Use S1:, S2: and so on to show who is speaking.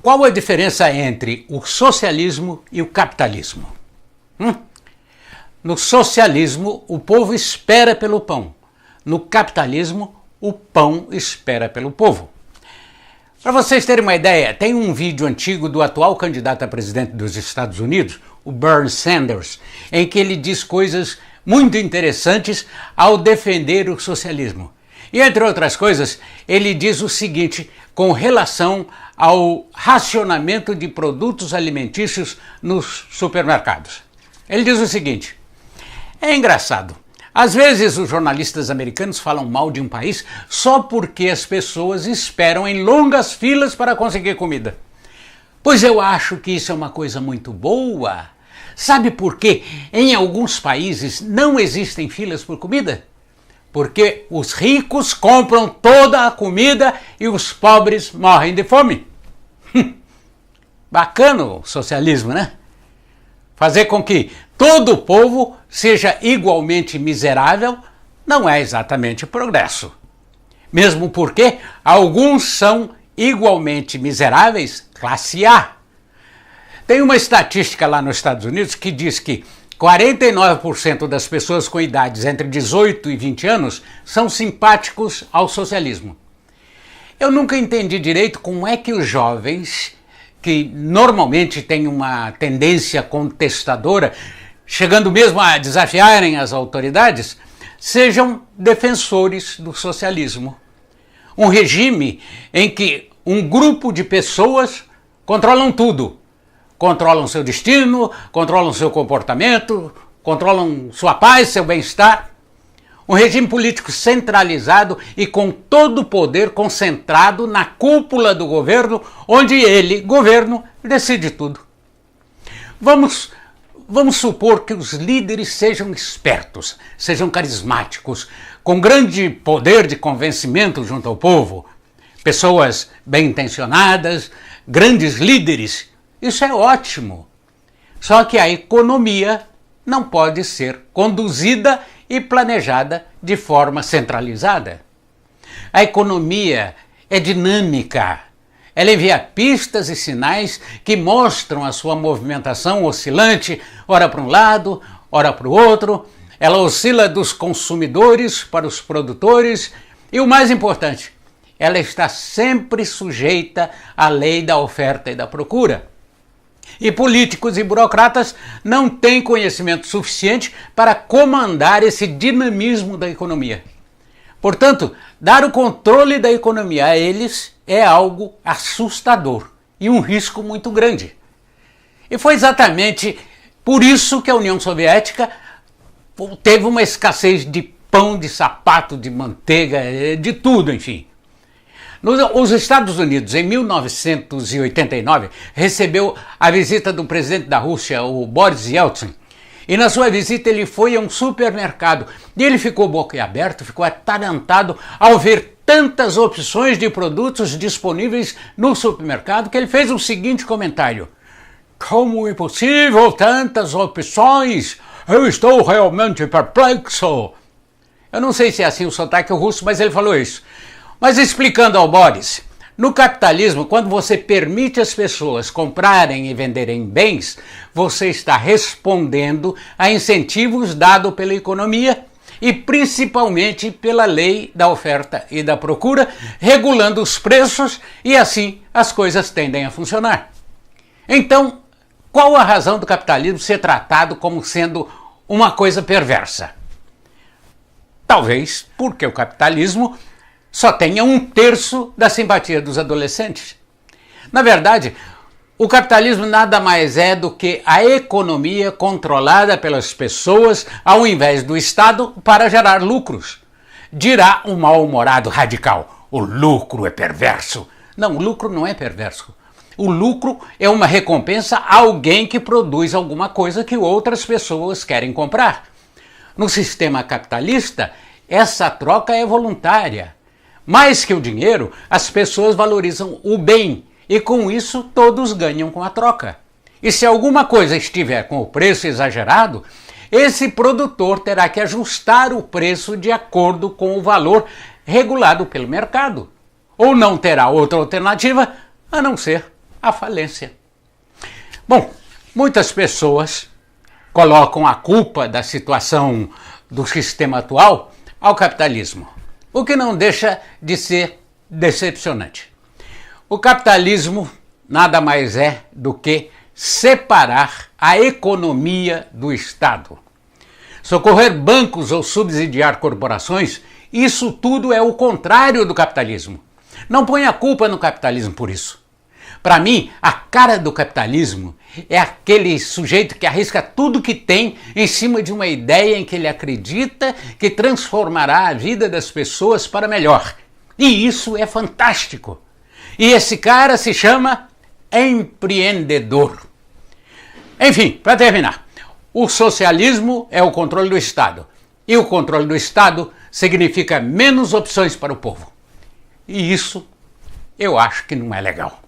S1: Qual a diferença entre o socialismo e o capitalismo? No socialismo, o povo espera pelo pão. No capitalismo, o pão espera pelo povo. Para vocês terem uma ideia, tem um vídeo antigo do atual candidato a presidente dos Estados Unidos, o Bernie Sanders, em que ele diz coisas muito interessantes ao defender o socialismo. E, entre outras coisas, ele diz o seguinte com relação ao racionamento de produtos alimentícios nos supermercados. Ele diz o seguinte: é engraçado, às vezes os jornalistas americanos falam mal de um país só porque as pessoas esperam em longas filas para conseguir comida. Pois eu acho que isso é uma coisa muito boa. Sabe por quê? Em alguns países não existem filas por comida? Porque os ricos compram toda a comida e os pobres morrem de fome. Bacana o socialismo, né? Fazer com que todo o povo seja igualmente miserável não é exatamente progresso. Mesmo porque alguns são igualmente miseráveis, classe A. Tem uma estatística lá nos Estados Unidos que diz que 49% das pessoas com idades entre 18 e 20 anos são simpáticos ao socialismo. Eu nunca entendi direito como é que os jovens, que normalmente têm uma tendência contestadora, chegando mesmo a desafiarem as autoridades, sejam defensores do socialismo. Um regime em que um grupo de pessoas controlam tudo. Controlam seu destino, controlam seu comportamento, controlam sua paz, seu bem-estar. Um regime político centralizado e com todo o poder concentrado na cúpula do governo, onde ele, governo, decide tudo. Vamos supor que os líderes sejam espertos, sejam carismáticos, com grande poder de convencimento junto ao povo. Pessoas bem-intencionadas, grandes líderes. Isso é ótimo. Só que a economia não pode ser conduzida e planejada de forma centralizada. A economia é dinâmica. Ela envia pistas e sinais que mostram a sua movimentação oscilante, ora para um lado, ora para o outro. Ela oscila dos consumidores para os produtores e, o mais importante, ela está sempre sujeita à lei da oferta e da procura. E políticos e burocratas não têm conhecimento suficiente para comandar esse dinamismo da economia. Portanto, dar o controle da economia a eles é algo assustador e um risco muito grande. E foi exatamente por isso que a União Soviética teve uma escassez de pão, de sapato, de manteiga, de tudo, enfim. Os Estados Unidos, em 1989, recebeu a visita do presidente da Rússia, o Boris Yeltsin, e na sua visita ele foi a um supermercado e ele ficou boquiaberto, ficou atarantado ao ver tantas opções de produtos disponíveis no supermercado que ele fez o seguinte comentário: como é possível tantas opções? Eu estou realmente perplexo. Eu não sei se é assim o sotaque russo, mas ele falou isso. Mas explicando ao Boris, no capitalismo, quando você permite as pessoas comprarem e venderem bens, você está respondendo a incentivos dados pela economia e principalmente pela lei da oferta e da procura, regulando os preços e assim as coisas tendem a funcionar. Então, qual a razão do capitalismo ser tratado como sendo uma coisa perversa? Talvez porque o capitalismo só tenha 1/3 da simpatia dos adolescentes. Na verdade, o capitalismo nada mais é do que a economia controlada pelas pessoas ao invés do Estado para gerar lucros. Dirá um mal-humorado radical: o lucro é perverso. Não, o lucro não é perverso. O lucro é uma recompensa a alguém que produz alguma coisa que outras pessoas querem comprar. No sistema capitalista, essa troca é voluntária. Mais que o dinheiro, as pessoas valorizam o bem e com isso todos ganham com a troca. E se alguma coisa estiver com o preço exagerado, esse produtor terá que ajustar o preço de acordo com o valor regulado pelo mercado. Ou não terá outra alternativa a não ser à falência. Bom, muitas pessoas colocam a culpa da situação do sistema atual ao capitalismo, o que não deixa de ser decepcionante. O capitalismo nada mais é do que separar a economia do Estado. Socorrer bancos ou subsidiar corporações, isso tudo é o contrário do capitalismo. Não ponha a culpa no capitalismo por isso. Para mim, a cara do capitalismo é aquele sujeito que arrisca tudo que tem em cima de uma ideia em que ele acredita que transformará a vida das pessoas para melhor. E isso é fantástico. E esse cara se chama empreendedor. Enfim, para terminar, o socialismo é o controle do Estado. E o controle do Estado significa menos opções para o povo. E isso eu acho que não é legal.